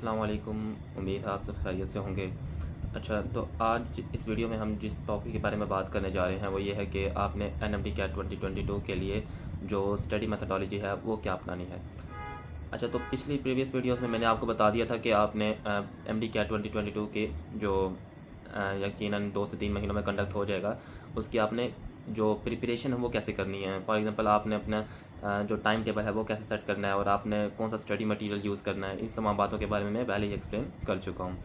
अस्सलाम वालेकुम। उम्मीद है आप सब खैरियत से होंगे। अच्छा, तो आज इस वीडियो में हम जिस टॉपिक के बारे में बात करने जा रहे हैं वो ये है कि आपने एनएमडी कैट 2022 के लिए जो स्टडी मेथडोलॉजी है वो क्या अपनानी है। अच्छा, तो पिछली प्रीवियस वीडियोस में मैंने आपको बता दिया था कि आपने एमडी कैट 2022 के जो यकीनन 2 से 3 महीनों में कंडक्ट हो जाएगा, उसकी आपने जो प्रिपरेशन है वो कैसे करनी है। फॉर एग्जांपल आपने अपना जो टाइम टेबल है वो कैसे सेट करना है और आपने कौन सा स्टडी मटेरियल यूज़ करना है, इन तमाम बातों के बारे में मैं पहले ही एक्सप्लेन कर चुका हूँ।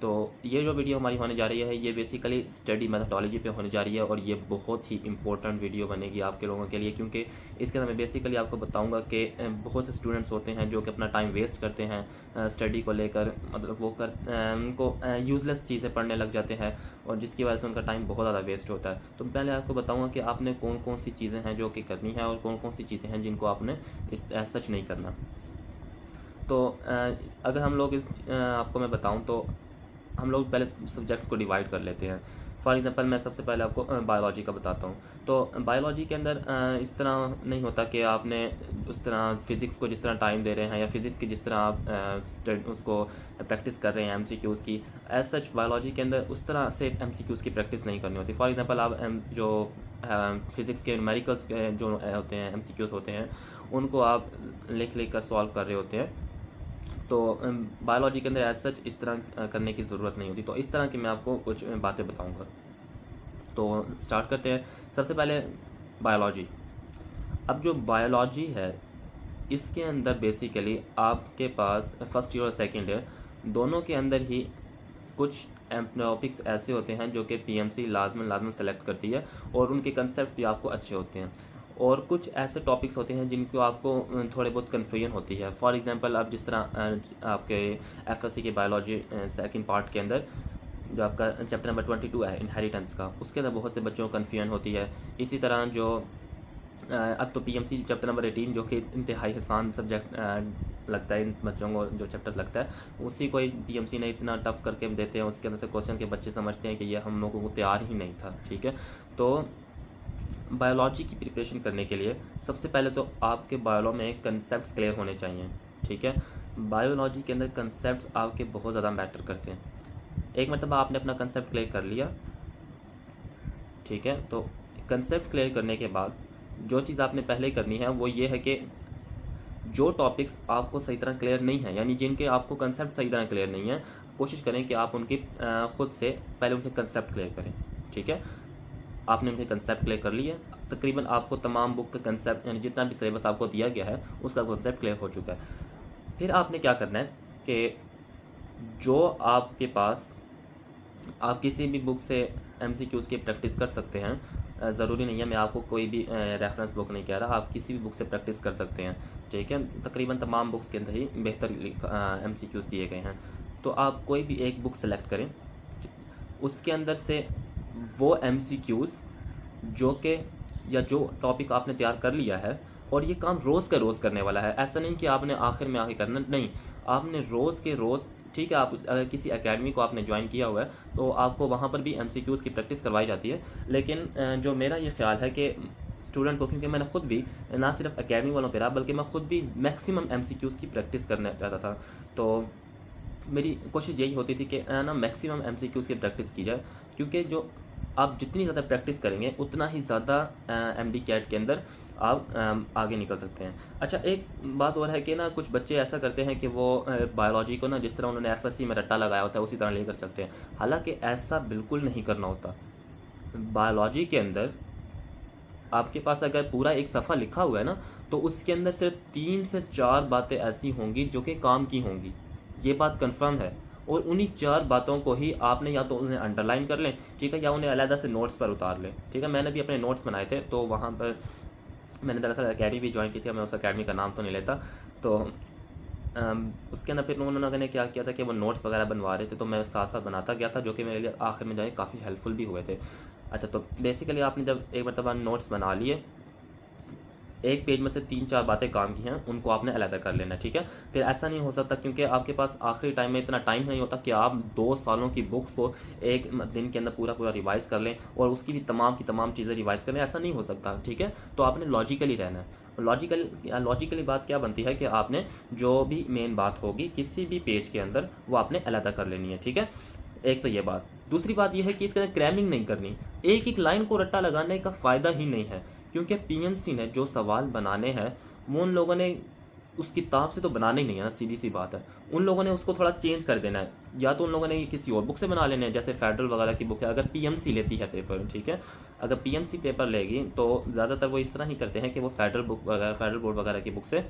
तो ये जो वीडियो हमारी होने जा रही है ये बेसिकली स्टडी मेथडोलॉजी पे होने जा रही है और ये बहुत ही इंपॉर्टेंट वीडियो बनेगी आपके लोगों के लिए, क्योंकि इसके अंदर मैं बेसिकली आपको बताऊंगा कि बहुत से स्टूडेंट्स होते हैं जो कि अपना टाइम वेस्ट करते हैं स्टडी को लेकर, मतलब वो उनको यूज़लेस चीज़ें पढ़ने लग जाते हैं और जिसकी वजह से उनका टाइम बहुत ज़्यादा वेस्ट होता है। तो पहले आपको बताऊँगा कि आपने कौन कौन सी चीज़ें हैं जो कि करनी है और कौन कौन सी चीज़ें हैं जिनको आपने सच नहीं करना। तो अगर हम लोग आपको मैं बताऊं तो हम लोग पहले सब्जेक्ट्स को डिवाइड कर लेते हैं। फॉर एग्जांपल मैं सबसे पहले आपको बायोलॉजी का बताता हूँ। तो बायोलॉजी के अंदर इस तरह नहीं होता कि आपने उस तरह फिज़िक्स को जिस तरह टाइम दे रहे हैं या फिज़िक्स की जिस तरह आप उसको प्रैक्टिस कर रहे हैं एमसीक्यूज़ की, एज सच बायोलॉजी के अंदर उस तरह से एमसीक्यूज़ की प्रैक्टिस नहीं करनी होती। फॉर एग्जांपल आप जो फिज़िक्स के न्यूमेरिकल्स जो होते हैं एमसीक्यूज़ होते हैं उनको आप लिख लिख कर सॉल्व कर रहे होते हैं। तो बायोलॉजी के अंदर एज सच इस तरह करने की ज़रूरत नहीं होती। तो इस तरह की मैं आपको कुछ बातें बताऊंगा। तो स्टार्ट करते हैं। सबसे पहले बायोलॉजी। अब जो बायोलॉजी है इसके अंदर बेसिकली आपके पास फर्स्ट ईयर और सेकेंड ईयर दोनों के अंदर ही कुछ टॉपिक्स ऐसे होते हैं जो कि पीएमसी लाजमन सेलेक्ट करती है और उनके कंसेप्ट भी आपको अच्छे होते हैं, और कुछ ऐसे टॉपिक्स होते हैं जिनको आपको थोड़े बहुत कन्फ्यूजन होती है। फॉर एग्जांपल आप जिस तरह आपके एफएससी के बायोलॉजी सेकंड पार्ट के अंदर जो आपका चैप्टर नंबर 22 है इनहेरिटेंस का, उसके अंदर बहुत से बच्चों को कन्फ्यूजन होती है। इसी तरह जो अब तो पीएमसी चैप्टर नंबर 18 जो कि इंतहाई आसान सब्जेक्ट लगता है इन बच्चों को, जो चैप्टर लगता है उसी को पीएमसी ने इतना टफ करके देते हैं, उसके अंदर से क्वेश्चन के बच्चे समझते हैं कि ये हम लोगों को तैयार ही नहीं था। ठीक है, तो बायोलॉजी की प्रिपरेशन करने के लिए सबसे पहले तो आपके बायोलॉ में कंसेप्ट्स क्लियर होने चाहिए। ठीक है, बायोलॉजी के अंदर कंसेप्ट्स आपके बहुत ज़्यादा मैटर करते हैं। एक मतलब आपने अपना कंसेप्ट क्लियर कर लिया, ठीक है, तो कंसेप्ट क्लियर करने के बाद जो चीज़ आपने पहले करनी है वो ये है कि जो टॉपिक्स आपको सही तरह क्लियर नहीं है, यानी जिनके आपको कंसेप्ट सही तरह क्लियर नहीं है, कोशिश करें कि आप उनकी खुद से पहले उनके कंसेप्ट क्लियर करें। ठीक है, आपने उनके कंसेप्ट क्लियर कर लिए, तकरीबन आपको तमाम बुक का कंसेप्ट यानी जितना भी सिलेबस आपको दिया गया है उसका कंसेप्ट क्लियर हो चुका है। फिर आपने क्या करना है कि जो आपके पास आप किसी भी बुक से एमसीक्यूज़ की प्रैक्टिस कर सकते हैं। ज़रूरी नहीं है, मैं आपको कोई भी रेफरेंस बुक नहीं कह रहा, आप किसी भी बुक से प्रैक्टिस कर सकते हैं। ठीक है, तकरीबन तमाम बुक्स के अंदर ही बेहतर एमसीक्यूज़ दिए गए हैं। तो आप कोई भी एक बुक सेलेक्ट करें, उसके अंदर से वो एमसीक्यूज़ जो कि या जो टॉपिक आपने तैयार कर लिया है, और ये काम रोज़ का रोज़ करने वाला है। ऐसा नहीं कि आपने आखिर में आके करना, नहीं, आपने रोज़ के रोज़, ठीक है, आप अगर किसी एकेडमी को आपने ज्वाइन किया हुआ है तो आपको वहाँ पर भी एमसीक्यूज़ की प्रैक्टिस करवाई जाती है। लेकिन जो मेरा ये ख्याल है कि स्टूडेंट को, क्योंकि मैंने खुद भी ना सिर्फ एकेडमी वालों पर रहा बल्कि मैं खुद भी मैक्सिमम एमसीक्यूज़ की प्रैक्टिस करना चाहता था, तो मेरी कोशिश यही होती थी कि ना मैक्सिमम एमसीक्यूज़ की प्रैक्टिस की जाए, क्योंकि जो आप जितनी ज़्यादा प्रैक्टिस करेंगे उतना ही ज़्यादा एमडी कैट के अंदर आप आगे निकल सकते हैं। अच्छा, एक बात और है कि ना कुछ बच्चे ऐसा करते हैं कि वो बायोलॉजी को ना जिस तरह उन्होंने एफएससी में रट्टा लगाया होता है उसी तरह लेकर चलते हैं, हालांकि ऐसा बिल्कुल नहीं करना होता। बायोलॉजी के अंदर आपके पास अगर पूरा एक सफ़ा लिखा हुआ है ना, तो उसके अंदर सिर्फ 3 से 4 बातें ऐसी होंगी जो कि काम की होंगी, ये बात कंफर्म है। और उन्हीं 4 बातों को ही आपने या तो उन्हें अंडरलाइन कर लें, ठीक है, या उन्हें अलग से नोट्स पर उतार लें। ठीक है, मैंने भी अपने नोट्स बनाए थे, तो वहाँ पर मैंने दरअसल अकेडमी भी ज्वाइन की थी, मैं उस अकेडमी का नाम तो नहीं लेता। तो उसके अंदर फिर उन्होंने क्या किया था कि वो नोट्स वगैरह बनवा रहे थे, तो मैं साथ साथ बनाता गया था, जो कि मेरे लिए आखिर में जाए काफ़ी हेल्पफुल भी हुए थे। अच्छा, तो बेसिकली आपने जब एक मरतबा नोट्स बना लिए, एक पेज में से 3-4 बातें काम की हैं, उनको आपने अलग कर लेना है। ठीक है, फिर ऐसा नहीं हो सकता, क्योंकि आपके पास आखिरी टाइम में इतना टाइम नहीं होता कि आप 2 सालों की बुक्स को एक दिन के अंदर पूरा रिवाइज़ कर लें और उसकी भी तमाम की तमाम चीज़ें रिवाइज़ कर लें, ऐसा नहीं हो सकता। ठीक है, तो आपने लॉजिकली रहना है। लॉजिकली बात क्या बनती है कि आपने जो भी मेन बात होगी किसी भी पेज के अंदर वो आपने अलग कर लेनी है, ठीक है। एक तो ये बात। दूसरी बात ये है कि इसके अंदर क्रैमिंग नहीं करनी। एक एक लाइन को रट्टा लगाने का फ़ायदा ही नहीं है, क्योंकि पीएमसी ने जो सवाल बनाने हैं वो उन लोगों ने उस किताब से तो बनाना ही नहीं है ना, सीधी सी बात है। उन लोगों ने उसको थोड़ा चेंज कर देना है, या तो उन लोगों ने ये किसी और बुक से बना लेने हैं, जैसे फेडरल वगैरह की बुक है। अगर पीएमसी लेती है पेपर, ठीक है, अगर पीएमसी पेपर लेगी तो ज़्यादातर वो इस तरह ही करते हैं कि वो फेडरल बुक वगैरह, फेडरल बोर्ड वगैरह की बुक से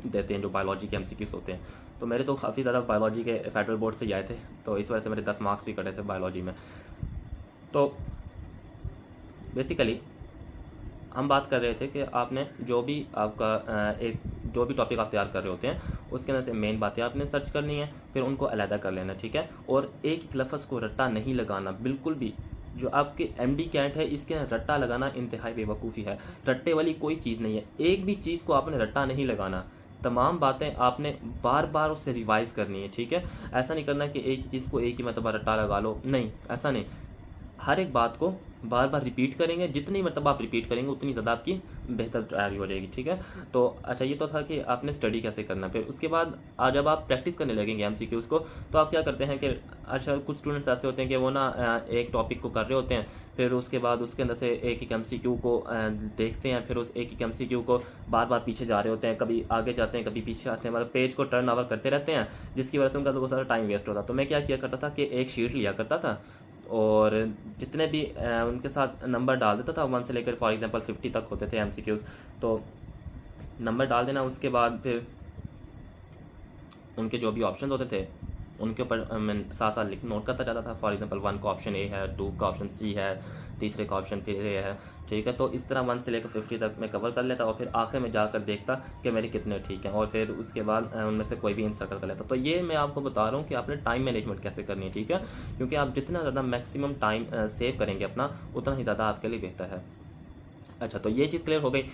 देते हैं जो बायोलॉजी के एमसीक्यूज होते हैं। तो मेरे तो काफ़ी ज़्यादा बायोलॉजी के फेडरल बोर्ड से ही आए थे, तो इस वजह से मेरे 10 मार्क्स भी कटे थे बायोलॉजी में। तो बेसिकली हम बात कर रहे थे कि आपने जो भी आपका एक जो भी टॉपिक आप तैयार कर रहे होते हैं उसके अंदर से मेन बातें आपने सर्च करनी है, फिर उनको अलहदा कर लेना, ठीक है। और एक एक लफ्ज़ को रट्टा नहीं लगाना बिल्कुल भी। जो आपके एमडी कैट है इसके रट्टा लगाना इंतहाई बेवकूफ़ी है। रट्टे वाली कोई चीज़ नहीं है, एक भी चीज़ को आपने रट्टा नहीं लगाना। तमाम बातें आपने बार बार उससे रिवाइज़ करनी है, ठीक है। ऐसा नहीं करना कि एक ही चीज़ को एक ही मरतबा रट्टा लगा लो, नहीं, ऐसा नहीं। हर एक बात को बार बार रिपीट करेंगे, जितनी मतलब आप रिपीट करेंगे उतनी ज़्यादा आपकी बेहतर तैयारी हो जाएगी, ठीक है। तो अच्छा, ये तो था कि आपने स्टडी कैसे करना। फिर उसके बाद आज जब आप प्रैक्टिस करने लगेंगे एमसीक्यूज़ को, तो आप क्या करते हैं कि अच्छा, कुछ स्टूडेंट्स ऐसे होते हैं कि वो ना एक टॉपिक को कर रहे होते हैं, फिर उसके बाद उसके अंदर से एक एक एमसीक्यू को देखते हैं, फिर उस एक एक एमसीक्यू को बार बार पीछे जा रहे होते हैं, कभी आगे जाते हैं कभी पीछे आते हैं, मतलब पेज को टर्न ओवर करते रहते हैं, जिसकी वजह से उनका बहुत सारा टाइम वेस्ट होता। तो मैं क्या किया करता था कि एक शीट लिया करता था और जितने भी उनके साथ नंबर डाल देता था, 1 से लेकर फॉर एग्जांपल 50 तक होते थे एमसीक्यूज़, तो नंबर डाल देना। उसके बाद फिर उनके जो भी ऑप्शन होते थे उनके ऊपर मैं साथ साथ लिख नोट करता जाता था। फॉर एग्जांपल 1 का ऑप्शन ए है, 2 का ऑप्शन सी है, तीसरे का ऑप्शन फिर ए है, ठीक है। तो इस तरह 1 से लेकर 50 तक मैं कवर कर लेता और फिर आखिर में जाकर देखता कि मेरे कितने ठीक हैं, और फिर उसके बाद उनमें से कोई भी इन सर्कल कर लेता। तो ये मैं आपको बता रहा हूँ कि आपने टाइम मैनेजमेंट कैसे करनी है, ठीक है, क्योंकि आप जितना ज़्यादा मैक्सिमम टाइम सेव करेंगे अपना, उतना ही ज़्यादा आपके लिए बेहतर है। अच्छा, तो ये चीज़ क्लियर हो गई।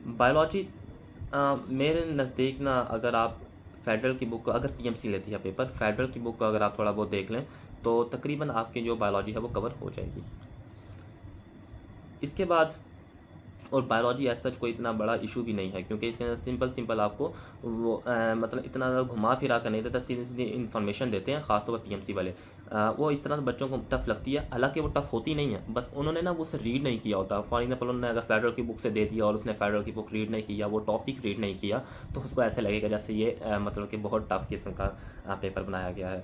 बायोलॉजी मेरे नज़दीक ना, अगर आप फेडरल की बुक, अगर पीएमसी लेती है पेपर, फेडरल की बुक अगर आप थोड़ा बहुत देख लें तो तकरीबन आपकी जो बायोलॉजी है वो कवर हो जाएगी। इसके बाद और बायोलॉजी एज सच कोई इतना बड़ा इशू भी नहीं है, क्योंकि इसके अंदर सिंपल आपको वो मतलब इतना ज़्यादा घुमा फिरा कर नहीं देता, सीधी सीधी इन्फॉर्मेशन देते हैं, खासतौर पर पीएमसी वाले। वो इस तरह से बच्चों को टफ़ लगती है, हालांकि वो टफ़ होती नहीं है, बस उन्होंने ना वो उसे रीड नहीं किया होता। फॉर एग्जाम्पल उन्होंने अगर फेडरल की बुक से दे दिया और उसने फेडरल की बुक रीड नहीं किया, वो टॉपिक रीड नहीं किया, तो उसको ऐसे लगेगा जैसे ये मतलब कि बहुत टफ़ किस्म का पेपर बनाया गया है।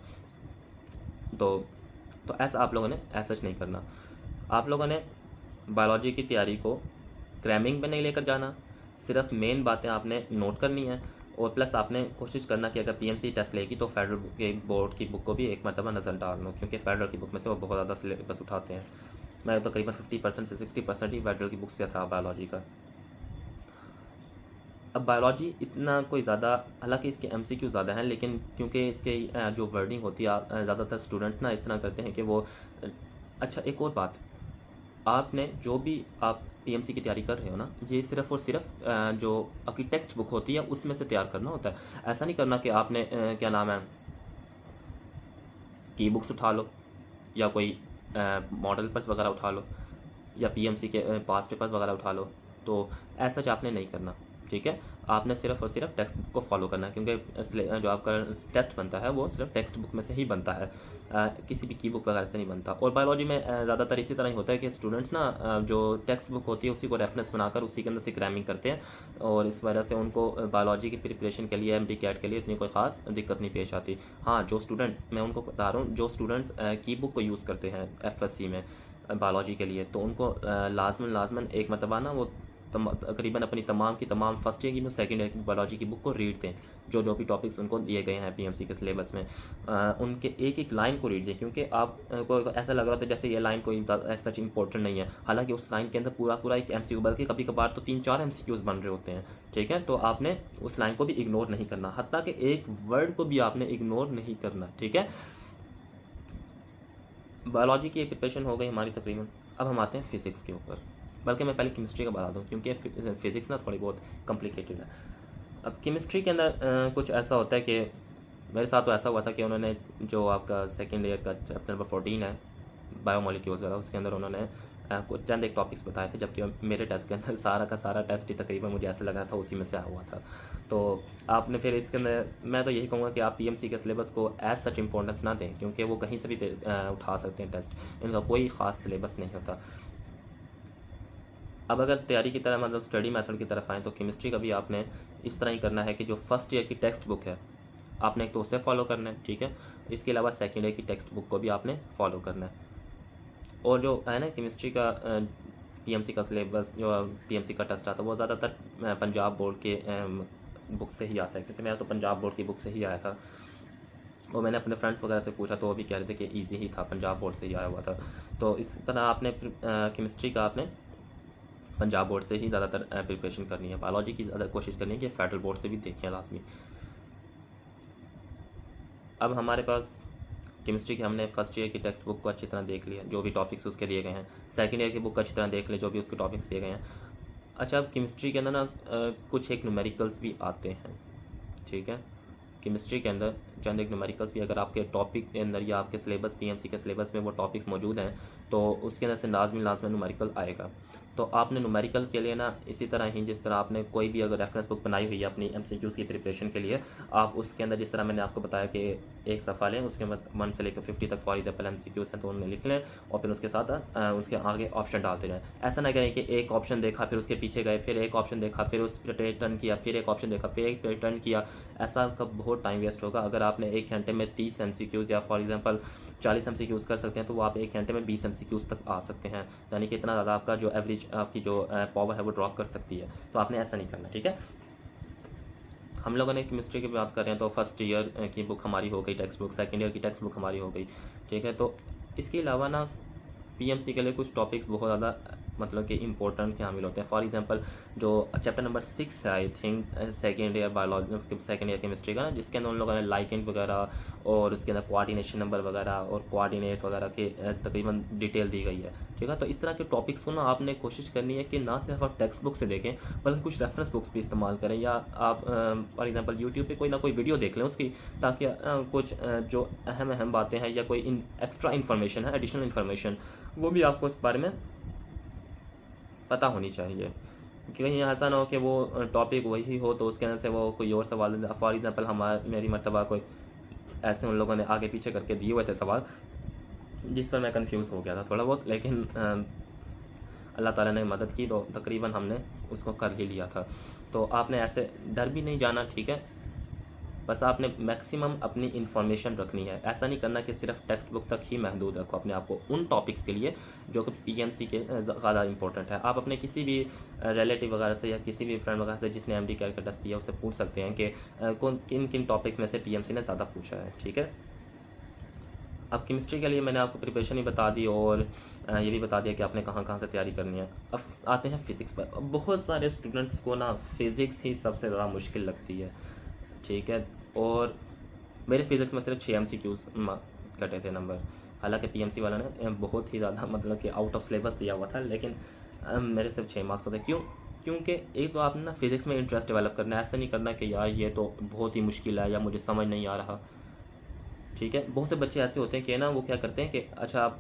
तो ऐसा आप लोगों ने ऐसा नहीं करना। आप लोगों ने बायोलॉजी की तैयारी को क्रैमिंग में नहीं लेकर जाना, सिर्फ मेन बातें आपने नोट करनी है, और प्लस आपने कोशिश करना कि अगर पीएमसी टेस्ट लेगी तो फेडरल के बोर्ड की बुक को भी एक मरतबा नज़र डाल लो, क्योंकि फेडरल की बुक में से वो बहुत ज़्यादा सिलेबस उठाते हैं। मैं तो तकरीबन 50% से 60% ही फेडरल की बुक से था बायोलॉजी का। अब बायोलॉजी इतना कोई ज़्यादा, हालांकि इसके एमसीक्यू ज़्यादा हैं, लेकिन क्योंकि इसके जो वर्डिंग होती है, ज़्यादातर स्टूडेंट ना इस तरह करते हैं कि वो अच्छा, एक और बात, आपने जो भी आप पीएमसी की तैयारी कर रहे हो ना, ये सिर्फ़ और सिर्फ जो आपकी टेक्स्ट बुक होती है उसमें से तैयार करना होता है। ऐसा नहीं करना कि आपने क्या नाम है, की बुक्स उठा लो या कोई मॉडल पेपर्स वगैरह उठा लो या पीएमसी के पास पेपर्स वगैरह उठा लो, तो ऐसा आपने नहीं करना, ठीक है। आपने सिर्फ और सिर्फ टेक्स्ट बुक को फॉलो करना है, क्योंकि इसलिए जो आपका टेस्ट बनता है वो सिर्फ टेक्स्ट बुक में से ही बनता है, किसी भी की बुक वगैरह से नहीं बनता। और बायोलॉजी में ज़्यादातर इसी तरह ही होता है कि स्टूडेंट्स ना जो टेक्स्ट बुक होती है उसी को रेफरेंस बनाकर उसी के अंदर से क्रैमिंग करते हैं, और इस वजह से उनको बायोलॉजी की प्रिपरेशन के लिए, एमडी कैट के लिए इतनी कोई ख़ास दिक्कत नहीं पेश आती। हाँ, जो स्टूडेंट्स, मैं उनको बता रहा हूँ, जो स्टूडेंट्स की बुक को यूज़ करते हैं एफएससी में बायोलॉजी के लिए, तो उनको लाजमन एक मरतबा ना वो तकरीबन अपनी तमाम की तमाम फर्स्ट ईयर की, सेकंड ईयर की बायोलॉजी की बुक को रीड दें, जो भी टॉपिक्स उनको दिए गए हैं पीएमसी के सिलेबस में, उनके एक एक लाइन को रीड दें, क्योंकि आपको ऐसा लग रहा था जैसे ये लाइन कोई ऐसा इंपॉर्टेंट नहीं है, हालांकि उस लाइन के अंदर पूरा एक एमसीक्यू, बल्कि कभी कभार तो 3-4 एमसीक्यूज़ बन रहे होते हैं, ठीक है। तो आपने उस लाइन को भी इग्नोर नहीं करना, हत्ता कि एक वर्ड को भी आपने इग्नोर नहीं करना, ठीक है। बायोलॉजी की एक प्रिपरेशन हो गई हमारी तकरीबन। अब हम आते हैं फ़िज़िक्स के ऊपर, बल्कि मैं पहले केमिस्ट्री का बता दूं, क्योंकि फ़िज़िक्स ना थोड़ी बहुत कॉम्प्लिकेटेड है। अब केमिस्ट्री के अंदर कुछ ऐसा होता है कि मेरे साथ तो ऐसा हुआ था कि उन्होंने जो आपका सेकेंड ईयर का चैप्टर नंबर 14 है बायोमोलिक्यूल्स वाला, उसके अंदर उन्होंने कुछ चंद एक टॉपिक्स बताए थे, जबकि मेरे टेस्ट के अंदर सारा का सारा टेस्ट ही तकरीबन मुझे ऐसा लगा था उसी में से आया हुआ था। तो आपने फिर इसके अंदर मैं तो यही कहूँगा कि आप पीएमसी के सिलेबस को एज सच इंपॉर्टेंस ना दें, क्योंकि वो कहीं से भी उठा सकते हैं टेस्ट, इनका कोई ख़ास सिलेबस नहीं होता। अब अगर तैयारी की तरह मतलब स्टडी मेथड की तरफ आएँ तो केमिस्ट्री का भी आपने इस तरह ही करना है कि जो फर्स्ट ईयर की टेक्स्ट बुक है आपने एक तो उसे फॉलो करना है, ठीक है। इसके अलावा सेकेंड ईयर की टेक्स्ट बुक को भी आपने फॉलो करना है। और जो है ना केमिस्ट्री का पीएमसी का सिलेबस, जो पीएमसी का टेस्ट आता है वो ज़्यादातर पंजाब बोर्ड के बुक से ही आता है, क्योंकि मैं तो पंजाब बोर्ड की बुक से ही आया था। और मैंने अपने फ्रेंड्स वगैरह से पूछा तो वो भी कह रहे थे कि इजी ही था, पंजाब बोर्ड से ही आया हुआ था। तो इस तरह आपने केमिस्ट्री का आपने पंजाब बोर्ड से ही ज़्यादातर प्रिपरेशन करनी है। बायोलॉजी की ज़्यादा कोशिश करनी है कि फेडरल बोर्ड से भी देखें लाजमी। अब हमारे पास केमिस्ट्री की हमने फर्स्ट ईयर की टेक्स्ट बुक को अच्छी तरह देख लिया, जो भी टॉपिक्स उसके दिए गए हैं। सेकंड ईयर की बुक अच्छी तरह देख लें, जो भी उसके टॉपिक्स दिए गए हैं। अच्छा, अब केमिस्ट्री के अंदर ना कुछ एक न्यूमेरिकल्स भी आते हैं, ठीक है। केमिस्ट्री के अंदर चंद एक न्यूमेरिकल्स भी अगर आपके टॉपिक के अंदर या आपके सिलेबस पीएमसी के सिलेबस में वो टॉपिक्स मौजूद हैं तो उसके अंदर से लाजमी न्यूमेरिकल आएगा। तो आपने न्यूमेरिकल के लिए ना इसी तरह ही जिस तरह आपने कोई भी अगर रेफरेंस बुक बनाई हुई है अपनी एमसीक्यूज़ की प्रिपरेशन के लिए, आप उसके अंदर जिस तरह मैंने आपको बताया कि एक सफ़ा लें, उसके बाद 1 से लेकर 50 तक फॉर एग्जाम्पल एमसीक्यूज़ हैं तो उन्हें लिख लें और फिर उसके साथ उसके आगे ऑप्शन डालते जाएँ। ऐसा ना करें कि एक ऑप्शन देखा फिर उसके पीछे गए, फिर एक ऑप्शन देखा फिर उस पर टर्न किया, फिर एक ऑप्शन देखा फिर एक पर टर्न किया। ऐसा आपका बहुत टाइम वेस्ट होगा। अगर आपने 1 घंटे में 30 एमसीक्यूज़ या फॉर एग्जांपल 40 एमसीक्यूज़ कर सकते हैं तो वो आप 1 घंटे में 20 एमसीक्यूज़ तक आ सकते हैं, यानी कि इतना ज़्यादा आपका जो एवरेज आपकी जो पावर है वो ड्रॉप कर सकती है। तो आपने ऐसा नहीं करना, ठीक है। हम लोगों ने केमिस्ट्री की बात कर रहे हैं तो फर्स्ट ईयर की बुक हमारी हो गई टेक्स्ट बुक, सेकेंड ईयर की टेक्स्ट बुक हमारी हो गई, ठीक है। तो इसके अलावा ना पीएमसी के लिए कुछ टॉपिक्स बहुत ज़्यादा मतलब कि इम्पोर्टेंट शामिल होते हैं। फॉर एग्जांपल जो चैप्टर नंबर 6 है I think second year biology second year chemistry का ना, जिसके अंदर उन लोगों ने लाइकेंट वगैरह और उसके अंदर कोऑर्डिनेशन नंबर वगैरह और कोऑर्डिनेट वगैरह के तकरीबन डिटेल दी गई है, ठीक है। तो इस तरह के टॉपिक्स को ना आपने कोशिश करनी है कि ना सिर्फ आप टेक्स्ट बुक से देखें बल्कि कुछ रेफरेंस बुक्स भी इस्तेमाल करें, या आप फॉर एग्जांपल यूट्यूब पे कोई ना कोई वीडियो देख लें उसकी, ताकि कुछ जो अहम बातें हैं या कोई एक्स्ट्रा इन्फॉर्मेशन है, एडिशनल इन्फॉर्मेशन, वो भी आपको इस बारे में पता होनी चाहिए। कहीं ऐसा ना हो कि वो टॉपिक वही हो तो उसके अंदर से वो कोई और सवाल, फॉर एग्जांपल मेरी मर्तबा कोई ऐसे उन लोगों ने आगे पीछे करके दिए हुए थे सवाल जिस पर मैं कंफ्यूज हो गया था थोड़ा बहुत, लेकिन अल्लाह ताला ने मदद की तो तकरीबन हमने उसको कर ही लिया था। तो आपने ऐसे डर भी नहीं जाना, ठीक है। बस आपने मैक्सिमम अपनी इन्फॉर्मेशन रखनी है। ऐसा नहीं करना कि सिर्फ टेक्स्ट बुक तक ही महदूद रखो अपने आप को उन टॉपिक्स के लिए जो कि पीएमसी के ज़्यादा इंपॉर्टेंट है। आप अपने किसी भी रिलेटिव वगैरह से या किसी भी फ्रेंड वगैरह से जिसने एमडी कैट का टेस्ट दिया उससे पूछ सकते हैं कि कौन किन किन टॉपिक्स में से पीएमसी ने ज़्यादा पूछा है, ठीक है। अब केमिस्ट्री के लिए मैंने आपको प्रिपरेशन ही बता दी और ये भी बता दिया कि आपने कहाँ कहाँ से तैयारी करनी है। अब आते हैं फ़िज़िक्स पर। अब बहुत सारे स्टूडेंट्स को ना फ़िज़िक्स ही सबसे ज़्यादा मुश्किल लगती है, ठीक है। और मेरे फिज़िक्स में सिर्फ 6 एमसीक्यूज़ कटे थे नंबर, हालांकि पीएमसी वाला ने बहुत ही ज़्यादा मतलब कि आउट ऑफ सिलेबस दिया हुआ था, लेकिन मेरे सिर्फ 6 मार्क्स थे। क्योंकि एक तो आपने ना फिज़िक्स में इंटरेस्ट डेवलप करना है, ऐसा नहीं करना कि यार ये तो बहुत ही मुश्किल है या मुझे समझ नहीं आ रहा, ठीक है। बहुत से बच्चे ऐसे होते हैं कि ना वो क्या करते हैं कि अच्छा आप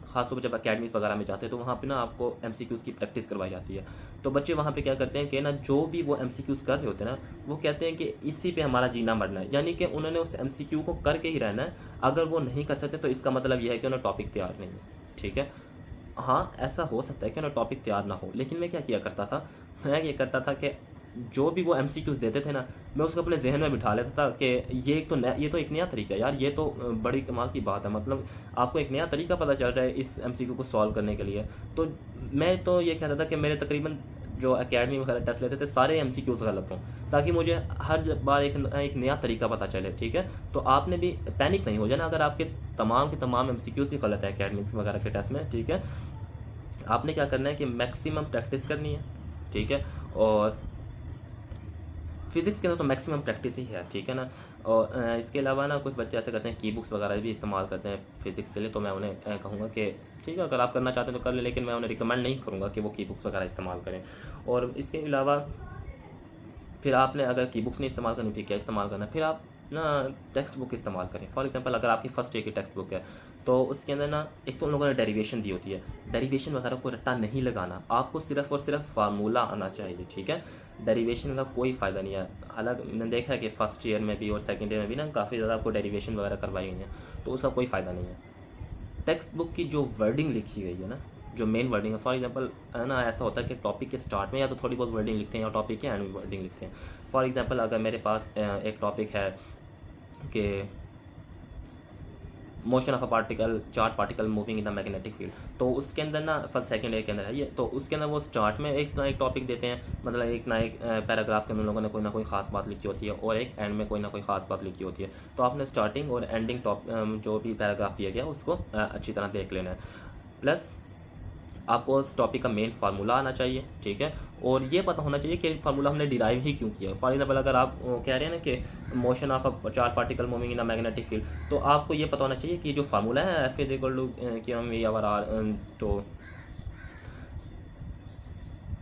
ख़ासतौर पर जब अकेडमीज़ वगैरह में जाते हैं तो वहाँ पे ना आपको एमसीक्यूज़ की प्रैक्टिस करवाई जाती है। तो बच्चे वहाँ पे क्या करते हैं कि ना जो भी वो एमसीक्यूज़ कर रहे होते हैं ना वो कहते हैं कि इसी पे हमारा जीना मरना है, यानी कि उन्होंने उस एमसीक्यू को करके ही रहना है। अगर वो नहीं कर सकते तो इसका मतलब यह है कि उन्हें टॉपिक तैयार नहीं है, ठीक है। हाँ, ऐसा हो सकता है कि उन्हें टॉपिक तैयार ना हो, लेकिन मैं क्या किया करता था, मैं ये करता था कि जो भी वो एमसीक्यूज़ देते थे ना मैं उसको अपने जहन में बिठा लेता था कि ये तो एक नया तरीका है यार, ये तो बड़ी कमाल की बात है, मतलब आपको एक नया तरीका पता चल रहा है इस एमसीक्यू को सॉल्व करने के लिए। तो मैं तो ये कहता था कि मेरे तकरीबन जो एकेडमी वगैरह टेस्ट लेते थे सारे एमसीक्यूज़ गलत हों, ताकि मुझे हर बार एक नया तरीका पता चले, ठीक है। तो आपने भी पैनिक नहीं हो जाना अगर आपके तमाम के तमाम एमसीक्यूज़ भी गलत है एकेडमीज़ वगैरह के टेस्ट में, ठीक है। आपने क्या करना है कि मैक्सिमम प्रैक्टिस करनी है, ठीक है। और फिज़िक्स के अंदर तो मैक्सिमम प्रैक्टिस ही है, ठीक है ना। और इसके अलावा ना कुछ बच्चे ऐसे करते हैं की बुक्स वगैरह भी इस्तेमाल करते हैं फिज़िक्स के लिए, तो मैं उन्हें कहूँगा कि ठीक है अगर आप करना चाहते हैं तो कर लें, लेकिन मैं उन्हें रिकमेंड नहीं करूँगा कि वो की बुक्स वगैरह इस्तेमाल करें। और इसके अलावा फिर आपने अगर की बुक्स नहीं इस्तेमाल करनी फिर क्या इस्तेमाल करना है, फिर आप ना टेक्स्ट बुक इस्तेमाल करें। फॉर एग्जांपल अगर आपकी फर्स्ट ईयर की टेक्स्ट बुक है तो उसके अंदर ना एक तो उन लोगों ने डेरिवेशन दी होती है, डेरिवेशन वगैरह को रट्टा नहीं लगाना, आपको सिर्फ और सिर्फ फार्मूला आना चाहिए, ठीक है। डेरिवेशन का कोई फ़ायदा नहीं है। हालांकि मैंने देखा है कि फर्स्ट ईयर में भी और सेकेंड ईयर में भी ना काफ़ी ज़्यादा आपको डेरिवेशन वगैरह करवाई गई हैं, तो उसका कोई फ़ायदा नहीं है। टेक्स्ट बुक की जो वर्डिंग लिखी गई है ना, जो मेन वर्डिंग है, फॉर एग्जांपल है ना, ऐसा होता है कि टॉपिक के स्टार्ट में या तो थोड़ी बहुत वर्डिंग लिखते हैं या टॉपिक के एंड में वर्डिंग लिखते हैं। फॉर एग्जांपल अगर मेरे पास एक टॉपिक है कि motion of a particle, charge particle moving in the magnetic field, तो उसके अंदर ना फर्स्ट सेकंड ईयर के अंदर है ये, तो उसके अंदर वो स्टार्ट में एक ना एक टॉपिक देते हैं, मतलब एक ना एक पैराग्राफ के अंदर लोगों ने कोई ना कोई खास बात लिखी होती है और एक एंड में कोई ना कोई खास बात लिखी होती है। तो आपने स्टार्टिंग और एंडिंग जो भी पैराग्राफ दिया गया उसको अच्छी तरह देख लेना है। प्लस आपको उस टॉपिक का मेन फार्मूला आना चाहिए, ठीक है, और ये पता होना चाहिए कि फार्मूला हमने डिराइव ही क्यों किया। फॉर एग्जाम्पल अगर आप कह रहे हैं ना कि motion of a charge particle moving in a magnetic field, तो आपको ये पता होना चाहिए कि जो फार्मूला है F is equal to QmV/r,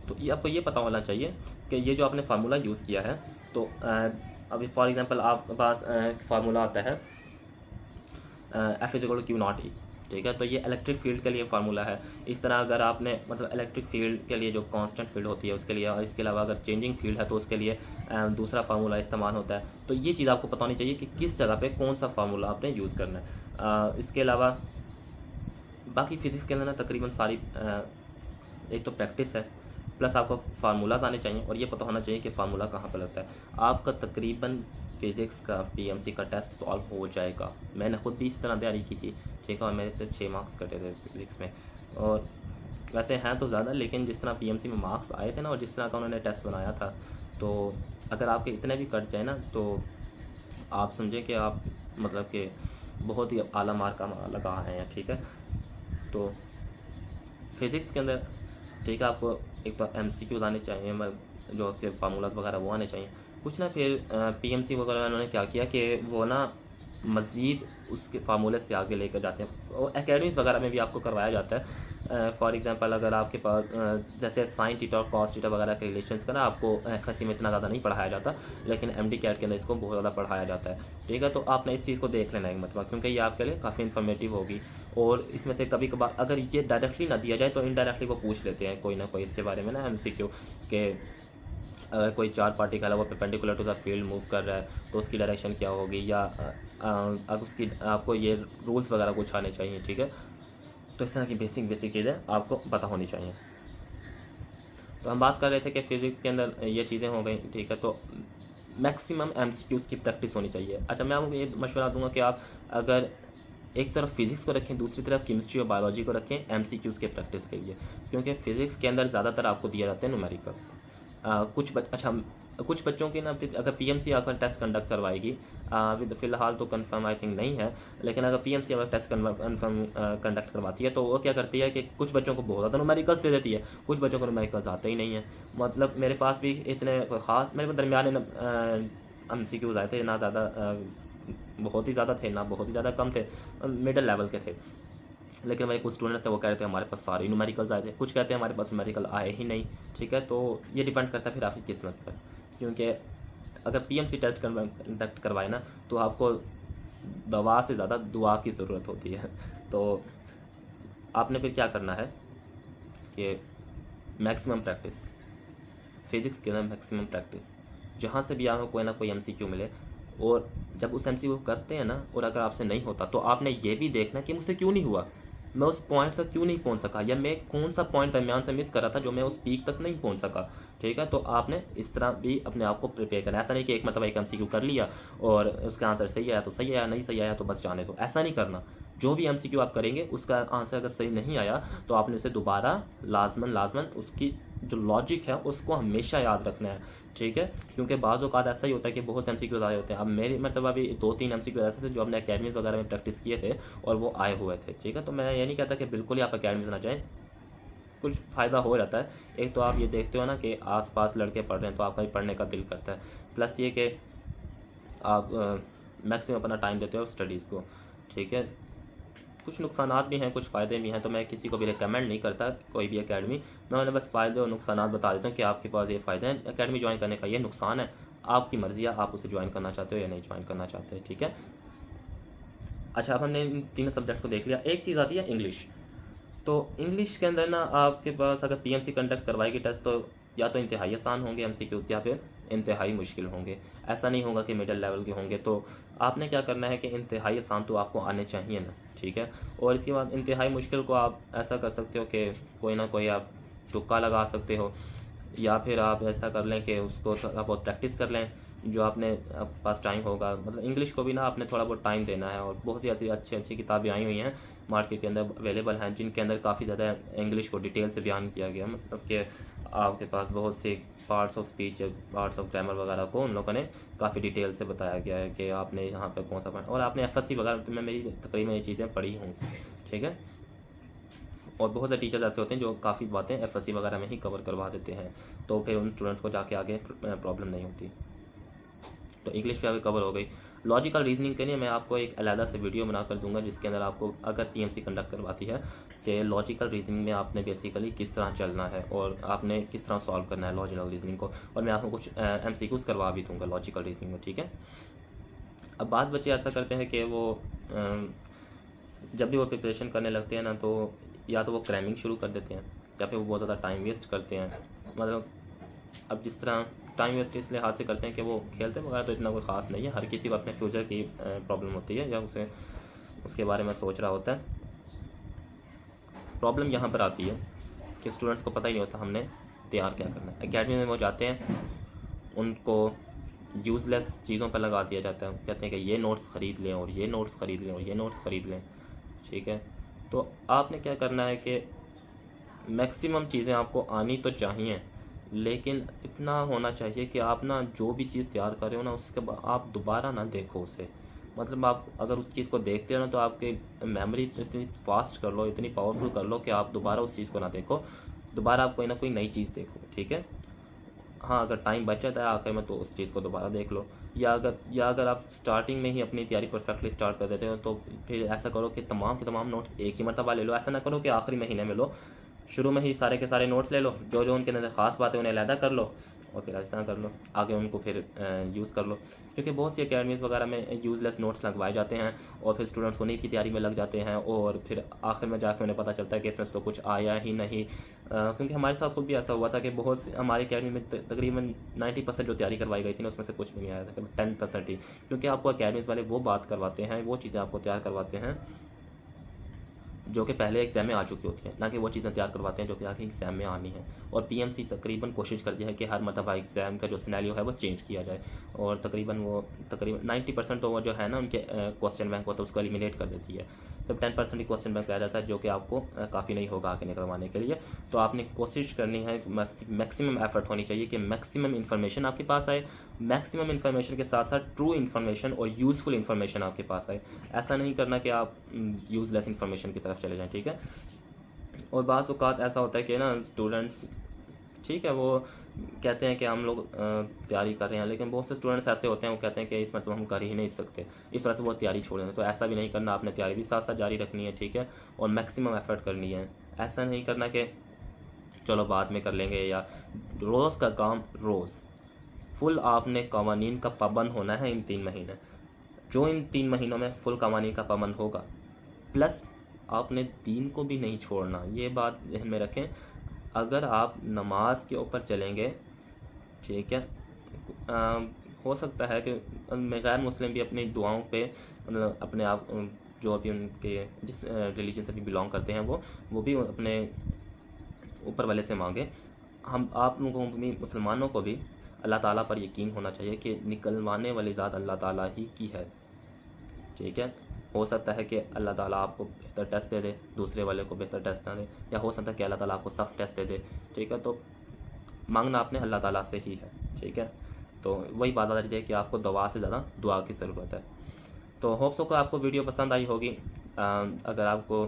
तो ये आपको ये पता होना चाहिए कि ये जो आपने फार्मूला यूज़ किया है, तो अभी फॉर एग्जांपल आपके पास फार्मूला आता है F is equal to Q0E, ठीक है, तो ये इलेक्ट्रिक फील्ड के लिए फार्मूला है। इस तरह अगर आपने मतलब इलेक्ट्रिक फील्ड के लिए जो कांस्टेंट फील्ड होती है उसके लिए, और इसके अलावा अगर चेंजिंग फील्ड है तो उसके लिए दूसरा फार्मूला इस्तेमाल होता है। तो ये चीज़ आपको पता होनी चाहिए कि किस जगह पे कौन सा फार्मूला आपने यूज़ करना है। इसके अलावा बाकी फ़िज़िक्स के अंदर ना तकरीबन सारी एक तो प्रैक्टिस है, प्लस आपको फार्मूलाज आने चाहिए और ये पता होना चाहिए कि फार्मूला कहाँ पर लगता है। आपका तकरीबन फिज़िक्स का PMC का टेस्ट सॉल्व हो जाएगा। मैंने खुद भी इस तरह तैयारी की थी, ठीक है, और मेरे से 6 मार्क्स कटे थे फिज़िक्स में, और वैसे हैं तो ज़्यादा, लेकिन जिस तरह PMC में मार्क्स आए थे ना और जिस तरह का उन्होंने टेस्ट बनाया था, तो अगर आपके इतने भी कट जाए ना तो आप समझें कि आप मतलब कि बहुत ही आला मार्क लगा आए हैं, ठीक है। तो फिज़िक्स के अंदर ठीक है, आपको एक तो MCQs आने चाहिए, जो आपके फार्मूलाज वगैरह वो आने चाहिए कुछ ना। फिर PMC वगैरह उन्होंने क्या किया कि वो ना मज़ीद उसके फार्मूले से आगे लेकर जाते हैं, और एकेडमीज़ वगैरह में भी आपको करवाया जाता है। फॉर एग्जांपल अगर आपके पास जैसे साइन थीटा और कॉस थीटा वगैरह के रिलेशंस का ना आपको FSC में इतना ज़्यादा नहीं पढ़ाया जाता, लेकिन MD कैट के अंदर इसको बहुत ज़्यादा पढ़ाया जाता है, ठीक है। तो आपने इस चीज़ को देख लेना है मतलब, क्योंकि ये आपके लिए काफ़ी इन्फॉर्मेटिव होगी। और इसमें से कभी कभार अगर ये डायरेक्टली ना दिया जाए तो इनडायरेक्टली वो पूछ लेते हैं कोई ना कोई इसके बारे में ना MCQ के, अगर कोई चार्ज पार्टिकल है वो perpendicular to the field move कर रहा है तो उसकी डायरेक्शन क्या होगी, या अगर उसकी आपको ये रूल्स वगैरह कुछ आने चाहिए, ठीक है। तो इस तरह की बेसिक चीज़ें आपको पता होनी चाहिए। तो हम बात कर रहे थे कि फ़िज़िक्स के अंदर ये चीज़ें हो गई, ठीक है। तो मैक्सिमम MCQs की प्रैक्टिस होनी चाहिए। अच्छा, मैं आपको ये मशवरा दूंगा कि आप अगर एक तरफ फिज़िक्स को रखें, दूसरी तरफ केमिस्ट्री और बायोलॉजी को रखें MCQs के प्रैक्टिस के लिए, क्योंकि फ़िज़िक्स के अंदर ज़्यादातर आपको दिया जाते हैं न्यूमेरिकल्स। कुछ बच्चों की ना अगर PMC आकर टेस्ट कंडक्ट करवाएगी, विद फ़िलहाल तो कंफर्म आई थिंक नहीं है, लेकिन अगर PMC अगर टेस्ट कंफर्म कंडक्ट करवाती है तो वो क्या करती है कि कुछ बच्चों को बहुत ज़्यादा न्यूमेरिकल्स दे देती है, कुछ बच्चों को न्यूमेरिकल्स आते ही नहीं है। मतलब मेरे पास भी इतने ख़ास मेरे दरमियान MCQs आए थे, ना ज़्यादा बहुत ही ज़्यादा थे ना बहुत ही ज़्यादा कम थे, मिडल लेवल के थे। लेकिन मेरे कुछ स्टूडेंट्स थे वो कह रहे थे हमारे पास सारे न्यूमेरिकल्स आए थे, कुछ कहते हैं हमारे पास न्यूमेरिकल आए ही नहीं, ठीक है। तो ये डिपेंड करता है फिर आपकी किस्मत पर, क्योंकि अगर PMC टेस्ट कंडक्ट करवाए ना तो आपको दवा से ज़्यादा दुआ की ज़रूरत होती है। तो आपने फिर क्या करना है कि मैक्सिमम प्रैक्टिस, फिज़िक्स के अंदर मैक्सिमम प्रैक्टिस, जहाँ से भी आपको कोई ना कोई MCQ मिले, और जब उस MCQ करते हैं ना और अगर आपसे नहीं होता तो आपने ये भी देखना कि मुझसे क्यों नहीं हुआ, मैं उस पॉइंट तक क्यों नहीं पहुंच सका, या मैं कौन सा पॉइंट दरमियान से मिस कर रहा था जो मैं उस पीक तक नहीं पहुंच सका, ठीक है। तो आपने इस तरह भी अपने आप को प्रिपेयर करना है। ऐसा नहीं कि एक मतलब एक MCQ कर लिया और उसका आंसर सही आया तो सही आया, नहीं सही आया तो बस जाने दो, ऐसा नहीं करना। जो भी MCQ आप करेंगे उसका आंसर अगर सही नहीं आया तो आपने उसे दोबारा लाजमन उसकी जो लॉजिक है उसको हमेशा याद रखना है, ठीक है। क्योंकि बाज़ औक़ात ऐसा ही होता है कि बहुत से MCQs आए होते हैं। अब मेरे मतलब अभी 2-3 MCQ ऐसे थे जो हमने अकेडमीज़ वगैरह में प्रैक्टिस किए थे और वो आए हुए थे, ठीक है। तो मैं ये नहीं कहता कि बिल्कुल ही आप अकेडमीज़ ना जाएँ, कुछ फ़ायदा हो जाता है। एक तो आप ये देखते हो ना कि आस-पास लड़के पढ़ रहे हैं तो आपका भी पढ़ने का दिल करता है, प्लस ये कि आप मैक्सिमम अपना टाइम देते हो स्टडीज़ को, ठीक है। कुछ नुकसानात भी हैं, कुछ फ़ायदे भी हैं, तो मैं किसी को भी रिकमेंड नहीं करता कोई भी अकेडमी, मैं उन्हें बस फ़ायदे और नुकसानात बता देता हूँ कि आपके पास ये फ़ायदे हैं अकेडमी ज्वाइन करने का, ये नुकसान है, आपकी मर्ज़ी है, आप उसे ज्वाइन करना चाहते हो या नहीं ज्वाइन करना चाहते, ठीक है। अच्छा, अब हमने इन तीनों सब्जेक्ट को देख लिया। एक चीज़ आती है इंग्लिश। तो इंग्लिश के अंदर ना आपके पास अगर पीएमसी कंडक्ट करवाएगी टेस्ट, तो या तो इंतहाई आसान होंगे एमसीक्यूज़ या फिर इंतहाई मुश्किल होंगे। ऐसा नहीं होगा कि मिडिल लेवल के होंगे। तो आपने क्या करना है कि इंतहाई आसान तो आपको आने चाहिए ना, ठीक है। और इसके बाद इंतहाई मुश्किल को आप ऐसा कर सकते हो कि कोई ना कोई आप तुक्का लगा सकते हो, या फिर आप ऐसा कर लें कि उसको थोड़ा बहुत प्रैक्टिस कर लें, जो आपने आपके पास टाइम होगा। मतलब इंग्लिश को भी ना आपने थोड़ा बहुत टाइम देना है। और बहुत सी ऐसी अच्छी अच्छी किताबें आई हुई हैं मार्केट के अंदर अवेलेबल हैं, जिनके अंदर काफ़ी ज़्यादा इंग्लिश को डिटेल से बयान किया गया। मतलब कि आपके पास बहुत से parts of speech, parts of grammar वगैरह को उन लोगों ने काफ़ी डिटेल से बताया गया है कि आपने यहाँ पर कौन सा पढ़ा, और आपने एफएससी वगैरह में मेरी तकरीबन ये चीज़ें पढ़ी होंगी, ठीक है। और बहुत से टीचर्स ऐसे होते हैं जो काफ़ी बातें एफएससी वगैरह में ही कवर करवा देते हैं, तो फिर उन स्टूडेंट्स को जाके आगे प्रॉब्लम नहीं होती। तो इंग्लिश पे आगे कवर हो गई। लॉजिकल रीजनिंग के लिए मैं आपको एक अलहदा से वीडियो बना कर दूंगा, जिसके अंदर आपको अगर पीएमसी कंडक्ट करवाती है कि लॉजिकल रीजनिंग में आपने बेसिकली किस तरह चलना है और आपने किस तरह सॉल्व करना है लॉजिकल रीजनिंग को। और मैं आपको कुछ एमसीक्यूज करवा भी दूंगा लॉजिकल रीजनिंग में, ठीक है। अब बाज़ बच्चे ऐसा करते हैं कि वो जब भी वो प्रिपरेशन करने लगते हैं ना, तो या तो वो क्रैमिंग शुरू कर देते हैं या फिर वो बहुत ज़्यादा टाइम वेस्ट करते हैं। मतलब अब जिस तरह टाइम वेस्ट इस लिहाज से करते हैं कि वो खेलते वगैरह तो इतना कोई ख़ास नहीं है। हर किसी को अपने फ्यूचर की प्रॉब्लम होती है, या उसे उसके बारे में सोच रहा होता है। प्रॉब्लम यहाँ पर आती है कि स्टूडेंट्स को पता ही नहीं होता हमने तैयार क्या करना है। एकेडमी में वो जाते हैं, उनको यूज़लेस चीज़ों पर लगा दिया जाता है। कहते हैं कि ये नोट्स ख़रीद लें और ये नोट्स ख़रीद लें और ये नोट्स ख़रीद लें, ठीक है। तो आपने क्या करना है कि मैक्सिमम चीज़ें आपको आनी तो चाहिए, लेकिन इतना होना चाहिए कि आप ना जो भी चीज़ तैयार कर रहे हो ना, उसके बाद आप दोबारा ना देखो उसे। मतलब आप अगर उस चीज़ को देखते हो ना, तो आपकी मेमोरी इतनी फास्ट कर लो, इतनी पावरफुल कर लो कि आप दोबारा उस चीज़ को ना देखो, दोबारा आप कोई ना कोई नई चीज़ देखो, ठीक है। हाँ, अगर टाइम बच जाता है आखिर में तो उस चीज़ को दोबारा देख लो, या अगर आप स्टार्टिंग में ही अपनी तैयारी परफेक्टली स्टार्ट कर देते हो, तो फिर ऐसा करो कि तमाम के तमाम नोट्स एक ही मरतबा ले लो। ऐसा ना करो कि आखिरी महीने में लो, शुरू में ही सारे के सारे नोट्स ले लो, जो जो उनके अंदर ख़ास बातें उन्हें अलहदा कर लो, और फिर ऐसा कर लो, आगे उनको फिर यूज़ कर लो। क्योंकि बहुत सी अकेडमीज़ वगैरह में यूज़लेस नोट्स लगवाए जाते हैं और फिर स्टूडेंट्स उन्हीं की तैयारी में लग जाते हैं, और फिर आखिर में जाकर उन्हें पता चलता है कि इसमें से तो कुछ आया ही नहीं। क्योंकि हमारे साथ खुद भी ऐसा हुआ था कि बहुत सी हमारी अकेडमी में तकरीबन 90% जो तैयारी करवाई गई थी ना, उसमें से कुछ भी नहीं आया था, 10% ही। क्योंकि आपको अकेडमीज़ वाले वो बात करवाते हैं, वो चीज़ें आपको तैयार करवाते हैं जो कि पहले एग्ज़ाम में आ चुकी होती हैं, ना कि वो चीज़ें तैयार करवाते हैं जो कि आगे एग्ज़ाम में आनी है। और पीएमसी तकरीबन कोशिश करती है कि हर मरतबा एग्ज़ाम का जो सिनेरियो है वो चेंज किया जाए, और तकरीबन 90% तो वो जो है ना उनके क्वेश्चन बैंक होता है उसको एलिमिनेट कर देती है। तो 10% ही क्वेश्चन बैंक रह जाता है, जो कि आपको काफ़ी नहीं होगा आगे निकलवाने के लिए। तो आपने कोशिश करनी है, मैक्सिमम एफर्ट होनी चाहिए कि मैक्सिमम इन्फॉर्मेशन आपके पास आए, मैक्सिमम इन्फॉर्मेशन के साथ साथ ट्रू इन्फॉर्मेशन और यूज़फुल इन्फॉर्मेशन आपके पास आए। ऐसा नहीं करना कि आप यूज़लेस इन्फॉर्मेशन की तरफ चले जाएँ, ठीक है। और बाज़ औक़ात ऐसा होता है कि ना स्टूडेंट्स, ठीक है, वो कहते हैं कि हम लोग तैयारी कर रहे हैं, लेकिन बहुत से स्टूडेंट्स ऐसे होते हैं वो कहते हैं कि इसमें तो हम कर ही नहीं सकते, इस वजह से वो तैयारी छोड़ दें। तो ऐसा भी नहीं करना, आपने तैयारी भी साथ साथ जारी रखनी है, ठीक है, और मैक्सिमम एफर्ट करनी है। ऐसा नहीं करना कि चलो बाद में कर लेंगे, या रोज़ का काम रोज़ फुल आपने कवानीन का पाबंद होना है इन 3 महीने। जो इन 3 महीनों में फुल कवानीन का पाबंद होगा, प्लस आपने दीन को भी नहीं छोड़ना, ये बात ध्यान में रखें। अगर आप नमाज के ऊपर चलेंगे, ठीक है, हो सकता है कि गैर मुस्लिम भी अपनी दुआओं पे, मतलब अपने आप जो भी उनके जिस रिलीजन से भी बिलोंग करते हैं वो भी अपने ऊपर वाले से मांगे। हम आप लोगों को भी, मुसलमानों को भी अल्लाह ताला पर यकीन होना चाहिए कि निकलवाने वाली ज़ात अल्लाह ताला ही की है, ठीक है। हो सकता है कि अल्लाह ताला आपको बेहतर टेस्ट दे दे, दूसरे वाले को बेहतर टेस्ट ना दे, या हो सकता है कि अल्लाह ताला आपको सख्त टेस्ट दे दे, ठीक है। तो मांगना आपने अल्लाह ताला से ही है, ठीक है। तो वही बात आ रही है कि आपको दवा से ज़्यादा दुआ की ज़रूरत है। तो होप सो को आपको वीडियो पसंद आई होगी। अगर आपको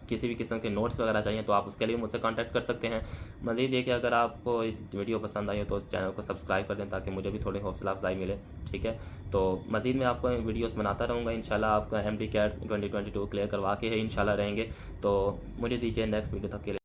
किसी भी किस्म के नोट्स वगैरह चाहिए तो आप उसके लिए मुझसे कांटेक्ट कर सकते हैं। मज़ीद ये कि अगर आपको वीडियो पसंद आई हो तो इस चैनल को सब्सक्राइब कर दें, ताकि मुझे भी थोड़ी हौसला अफजाई मिले, ठीक है। तो मज़ीद मैं आपको वीडियोस बनाता रहूँगा इंशाल्लाह। आपका MD CAT 2022 क्लियर करवा के है इंशाल्लाह रहेंगे। तो मुझे दीजिए नेक्स्ट वीडियो तक के लिए।